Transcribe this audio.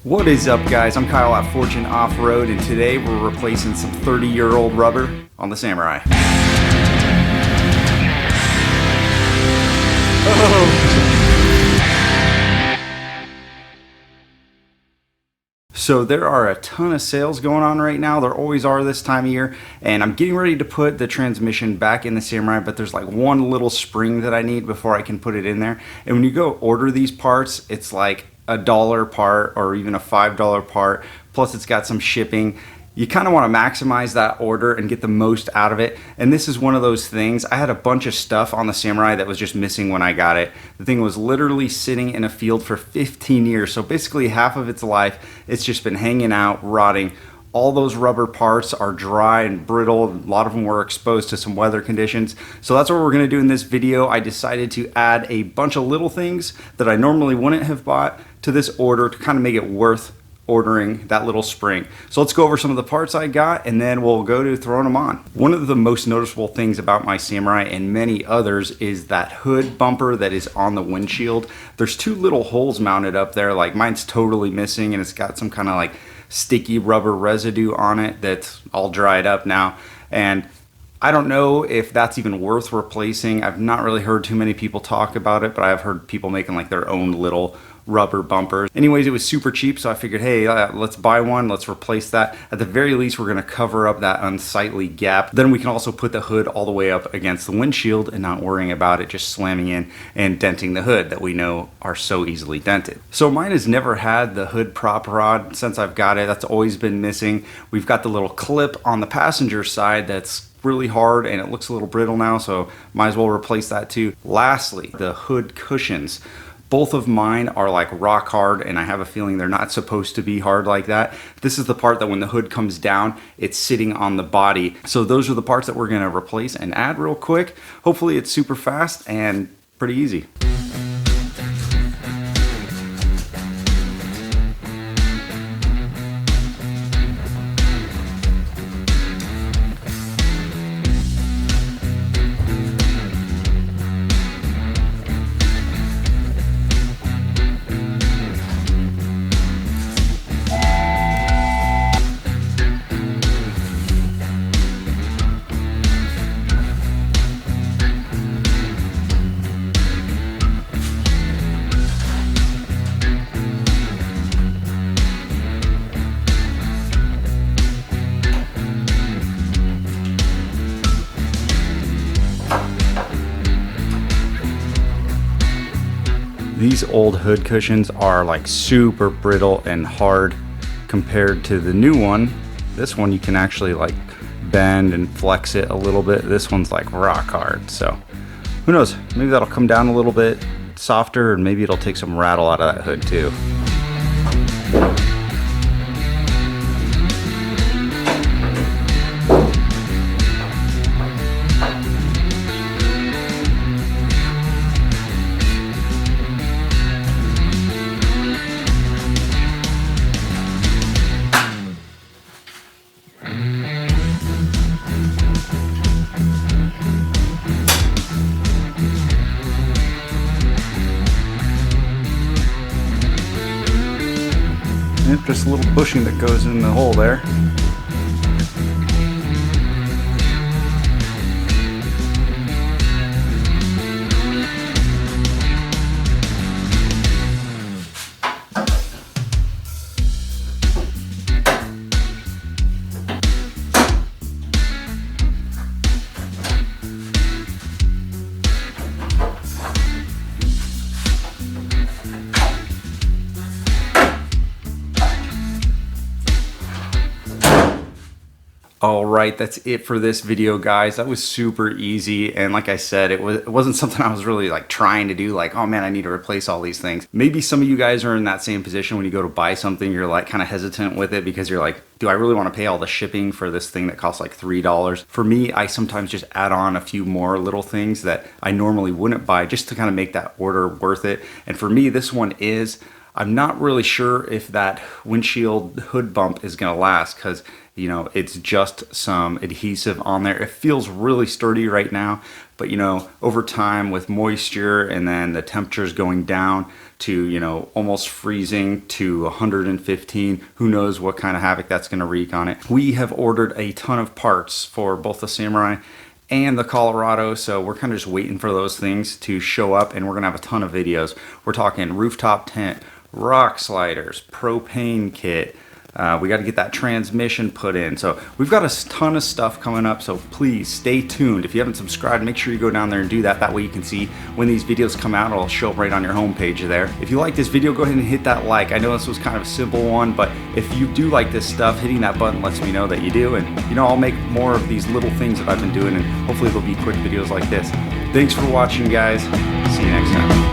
What is up, guys? I'm Kyle at Fortune Off-Road, and today we're replacing some 30-year-old rubber on the Samurai. So there are a ton of sales going on right now. There always are this time of year, and I'm getting ready to put the transmission back in the Samurai, but there's like one little spring that I need before I can put it in there. And when you go order these parts, it's like $1 part or even a $5 part, plus it's got some shipping. You kind of want to maximize that order and get the most out of it. And this is one of those things. I had a bunch of stuff on the Samurai that was just missing when I got it. The thing was literally sitting in a field for 15 years. So basically half of its life, it's just been hanging out, rotting. All those rubber parts are dry and brittle. A lot of them were exposed to some weather conditions. So that's what we're gonna do in this video. I decided to add a bunch of little things that I normally wouldn't have bought to this order to kind of make it worth ordering that little spring. So let's go over some of the parts I got and then we'll go to throwing them on. One of the most noticeable things about my Samurai and many others is that hood bumper that is on the windshield. There's two little holes mounted up there, like mine's totally missing, and it's got some kind of like sticky rubber residue on it that's all dried up now. And I don't know if that's even worth replacing. I've not really heard too many people talk about it, but I've heard people making like their own little rubber bumpers. Anyways, it was super cheap, so I figured, hey, let's buy one, let's replace that. At the very least, we're gonna cover up that unsightly gap. Then we can also put the hood all the way up against the windshield and not worrying about it just slamming in and denting the hood that we know are so easily dented. So mine has never had the hood prop rod since I've got it. That's always been missing. We've got the little clip on the passenger side that's really hard and it looks a little brittle now, so might as well replace that too. Lastly, the hood cushions. Both of mine are like rock hard, and I have a feeling they're not supposed to be hard like that. This is the part that when the hood comes down, it's sitting on the body. So those are the parts that we're gonna replace and add real quick. Hopefully it's super fast and pretty easy. These old hood cushions are like super brittle and hard compared to the new one. This one you can actually like bend and flex it a little bit. This one's like rock hard. So who knows, maybe that'll come down a little bit softer and maybe it'll take some rattle out of that hood too. Yep, just a little bushing that goes in the hole there. All right, that's it for this video, guys. That was super easy, and like I said, it wasn't something I was really like trying to do, like, oh man, I need to replace all these things. Maybe some of you guys are in that same position. When you go to buy something, you're like kind of hesitant with it because you're like, do I really want to pay all the shipping for this thing that costs like $3? For me, I sometimes just add on a few more little things that I normally wouldn't buy just to kind of make that order worth it. And for me, this one is, I'm not really sure if that windshield hood bump is going to last, because you know, it's just some adhesive on there. It feels really sturdy right now, but you know, over time with moisture and then the temperatures going down to, you know, almost freezing to 115, who knows what kind of havoc that's going to wreak on it. We have ordered a ton of parts for both the Samurai and the Colorado, so we're kind of just waiting for those things to show up, and we're gonna have a ton of videos. We're talking rooftop tent, rock sliders, propane kit. We got to get that transmission put in. So we've got a ton of stuff coming up, so please stay tuned. If you haven't subscribed, make sure you go down there and do that. That way you can see when these videos come out. It'll show up right on your homepage there. If you like this video, go ahead and hit that like. I know this was kind of a simple one, but if you do like this stuff, hitting that button lets me know that you do. And you know, I'll make more of these little things that I've been doing, and hopefully there'll be quick videos like this. Thanks for watching, guys. See you next time.